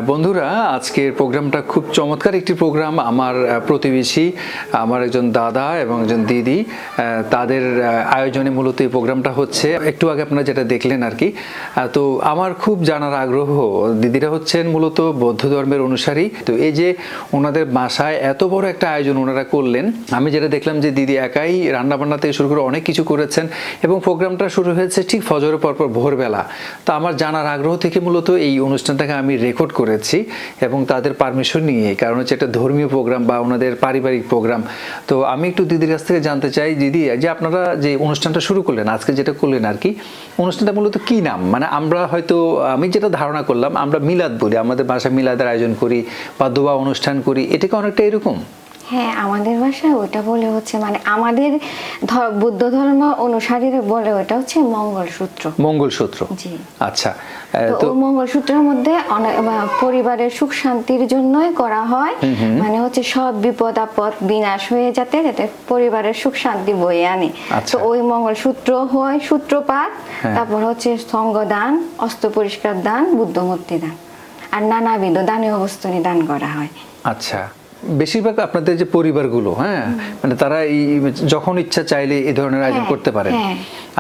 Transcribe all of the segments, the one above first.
বন্ধুরা, আজকের প্রোগ্রামটা খুব চমৎকার একটি প্রোগ্রাম। আমার প্রতিবেশী, আমার একজন দাদা এবং একজন দিদি, তাদের আয়োজনে মূলত এই প্রোগ্রামটা হচ্ছে। একটু আগে আপনারা যেটা দেখলেন আর কি। তো আমার খুব জানার আগ্রহ, দিদিরা হচ্ছেন মূলত বৌদ্ধ ধর্মের অনুসারী। তো এই যে ওনাদের বাসায় এত বড় একটা আয়োজন ওনারা করলেন, আমি যেটা দেখলাম যে দিদি একাই রান্নাবান্না থেকে শুরু করে অনেক কিছু করেছেন এবং প্রোগ্রামটা শুরু হয়েছে ঠিক ফজরের পরপর ভোরবেলা। তো আমার জানার আগ্রহ থেকে মূলত এই অনুষ্ঠানটাকে আমি রেকর্ড করেছি এবং তাদের পারমিশন নিয়ে, কারণ হচ্ছে একটা ধর্মীয় প্রোগ্রাম বা ওনাদের পারিবারিক প্রোগ্রাম। তো আমি একটু দিদির কাছ থেকে জানতে চাই, দিদি যে আপনারা যে অনুষ্ঠানটা শুরু করলেন আজকে, যেটা করলেন আর কি, অনুষ্ঠানটা মূলত কি নাম? মানে আমরা হয়তো, আমি যেটা ধারণা করলাম, আমরা মিলাদ বলি, আমাদের বাসায় মিলাদের আয়োজন করি বা দোয়া অনুষ্ঠান করি, এটাকে অনেকটা এরকম। হ্যাঁ, আমাদের ভাষায় ওটা বলে হচ্ছে, মানে আমাদের বুদ্ধ ধর্ম অনুসারীরা বলে ওটা হচ্ছে মঙ্গলসূত্র। মঙ্গলসূত্র, জি। আচ্ছা। তো মঙ্গলসূত্রের মধ্যে অনেক পরিবারের সুখ শান্তির জন্যই করা হয়। মানে হচ্ছে সব বিপদ আপদ বিনাশ হয়ে যাতে পরিবারের সুখ শান্তি বয়ে আনে। তো ওই মঙ্গলসূত্র হয় সূত্রপাত, তারপর হচ্ছে সঙ্গদান, অস্ত্র পরিষ্কার দান, বুদ্ধমূর্তি দান, আর নানাবিধ দানীয় বস্তু দান করা হয়। আচ্ছা, বেশিরভাগ আপনাদের যে পরিবারগুলো, মানে তারা এই যখন ইচ্ছা চাইলে এই ধরনের আয়োজন করতে পারেন।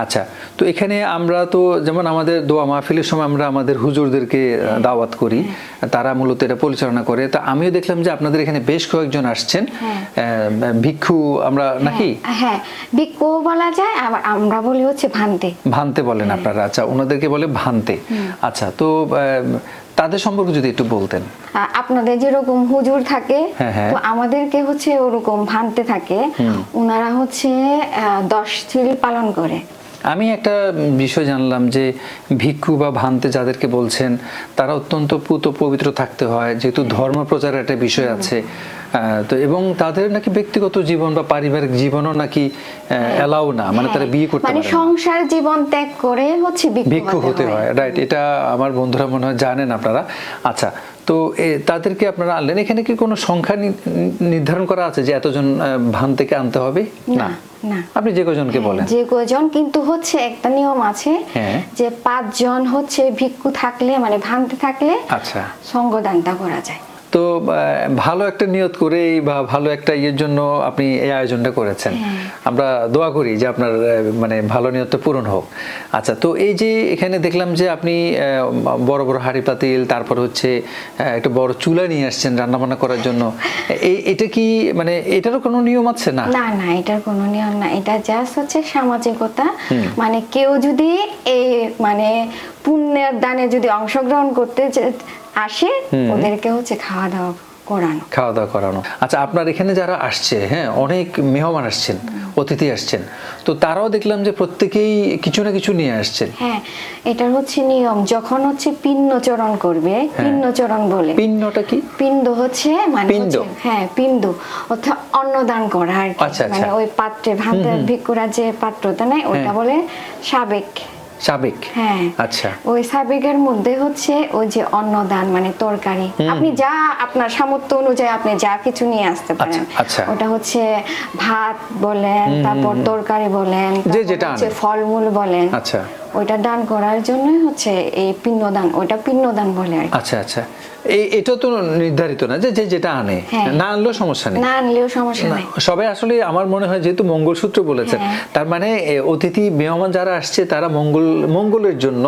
আচ্ছা, তো এখানে আমরা তো যেমন আমাদের দোয়া মাহফিলের সময় আমরা আমাদের হুজুরদেরকে দাওয়াত করি, তারা মূলত এটা পরিচালনা করে। তা আমিও দেখলাম যে আপনাদের এখানে বেশ কয়েকজন আসছেন, ভিক্ষু আমরা নাকি? হ্যাঁ, ভিক্ষু বলা যায়, আবার আমরা বলি হচ্ছে ভান্তে। ভান্তে বলেন আপনারা? আচ্ছা, ওনাদেরকে বলে ভান্তে। আচ্ছা, তো তাদের সম্পর্কে যদি একটু বলতেন। আপনাদের যেরকম হুজুর থাকে, তো আমাদেরকে হচ্ছে ওরকম ভান্তে থাকে। ওনারা হচ্ছে 10 চিল পালন করে। আমি একটা বিষয় জানলাম যে ভিক্ষু বা ভান্তে যাদেরকে বলছেন, তারা অত্যন্ত পুত পবিত্র থাকতে হয়, যেহেতু ধর্ম প্রচারের একটা বিষয় আছে। তো এবং তাদের নাকি ব্যক্তিগত জীবন বা পারিবারিক জীবনও নাকি এলাও না, মানে তারা বিয়ে করতে পারে না, সংসার জীবন ত্যাগ করে হচ্ছে ভিক্ষু হতে হয়। রাইট, এটা আমার বন্ধুরা মনে হয় জানেন আপনারা। আচ্ছা, তো তাদেরকে আপনারা আনলেন, এখানে কি কোনো সংখ্যা নির্ধারণ করা আছে যে এতজন ভান্তেকে আনতে হবে? না, আপনি যে কজনকে বলেন, যে কজন, কিন্তু হচ্ছে একটা নিয়ম আছে যে 5 জন হচ্ছে ভিক্ষু থাকলে, মানে ভান্তে থাকলে আচ্ছা সঙ্গদানটা করা যায়। তো ভালো একটা নিয়ত করে বা ভালো একটা ইয়ের জন্য আপনি এই আয়োজনটা করেছেন। আমরা দোয়া করি যে আপনার মানে ভালো নিয়তটা পূরণ হোক। আচ্ছা, তো এই যে এখানে দেখলাম যে আপনি বড় বড় হাঁড়ি পাতিল, তারপর হচ্ছে একটা বড় চুলা নিয়ে আসছেন রান্নাবান্না করার জন্য। এটা কি মানে এটারও কোনো নিয়ম আছে? না না না, এটার কোনো নিয়ম না, এটা জাস্ট হচ্ছে সামাজিকতা। মানে কেউ যদি এই মানে পুণ্যের দানে যদি অংশগ্রহণ করতে আসে, ওদেরকে হচ্ছে খাওয়া দাওয়া করানো। আচ্ছা, আপনার এখানে যারা আসছে, অনেক মেহমান আসছেন, অতিথি আসছেন, তো তারাও দেখলাম যে প্রত্যেকেই কিছু না কিছু নিয়ে আসছেন। হ্যাঁ, এটার হচ্ছে নিয়ম, যখন হচ্ছে পিণ্ডচরণ করবে, পিণ্ডচরণ বলে। পিণ্ডটা কি? পিণ্ড হচ্ছে মানে পিণ্ড অর্থাৎ অন্নদান করা আর কি। মানে ওই পাত্রে ভাতে ভিক্ষুরা যে পাত্রটা নেয়, ওটা বলে সাবেক। আচ্ছা, ওই সাবেকের মধ্যে হচ্ছে ওই যে অন্নদান, মানে তরকারি, আপনি যা আপনার সামর্থ্য অনুযায়ী আপনি যা কিছু নিয়ে আসতে পারেন। ওটা হচ্ছে ভাত বলেন, তারপর তরকারি বলেন, ফলমূল বলেন। আচ্ছা, ওইটা দান করার জন্যই হচ্ছে এই পিণ্ডদান, ওইটা পিণ্ডদান বলে আর কি। আচ্ছা, এটা তো নির্ধারিত না যে যেটা আনে, না আনলেও সমস্যা নেই, না আনলেও সমস্যা নেই। সবাই আসলে আমার মনে হয় যেহেতু মঙ্গলসূত্র বলেছেন, তার মানে অতিথি মেহমান যারা আসছে তারা মঙ্গলের জন্য,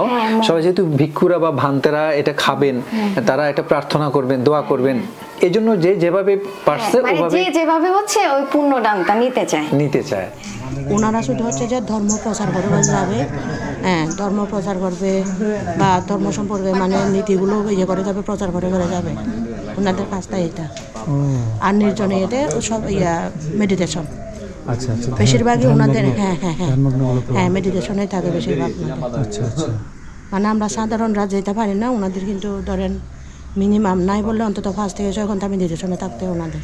সবাই যেহেতু ভিক্ষুরা বা ভান্তেরা এটা খাবেন, তারা এটা প্রার্থনা করবেন, দোয়া করবেন, এই জন্য যে যেভাবে পারছে ওভাবে, যেভাবে হচ্ছে ওই পুণ্যদানটা নিতে চায়। ওনারা শুধু হচ্ছে যে ধর্ম প্রচার করে যাবে, ধর্ম প্রচার করবে বা ধর্ম সম্পর্কে মানে নীতিগুলো ইয়ে করে যাবে, প্রচার করে যাবে, ওনাদের কাজটা এটা। আর নির্জনে এতে সব মেডিটেশন, বেশিরভাগই ওনাদের মেডিটেশনে থাকে বেশিরভাগ। মানে আমরা সাধারণরা যেতে পারি না, ওনাদের কিন্তু ধরেন মিনিমাম নাই বললে অন্তত 5 থেকে 6 ঘন্টা মেডিটেশনে থাকতে ওনাদের।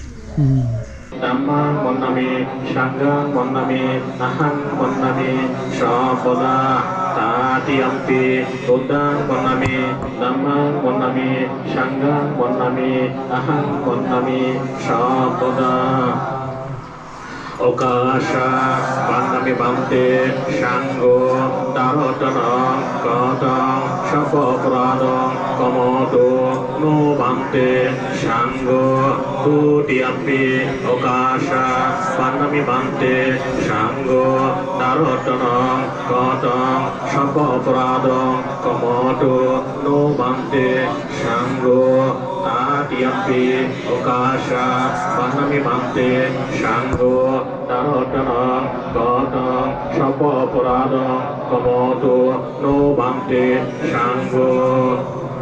Dhammam Vannami, Shangham Vannami, Aham Vannami, Shabada, Tatiyampi, Buddham Vannami, Dhammam Vannami, Shangham Vannami, Aham Vannami, Shabada. Okasha Bandami Bante Shango Darotanam Katam Shapopradam Komodo No Bante Shango Tutiampi Okasha Bandami Bante Shango Darotanam Katam Shapopradam Komodo No Bante Shango Tatiampi Okasha Bandami Bante Shango Darotanam Katam Shapopradam Komodo No Bante Shango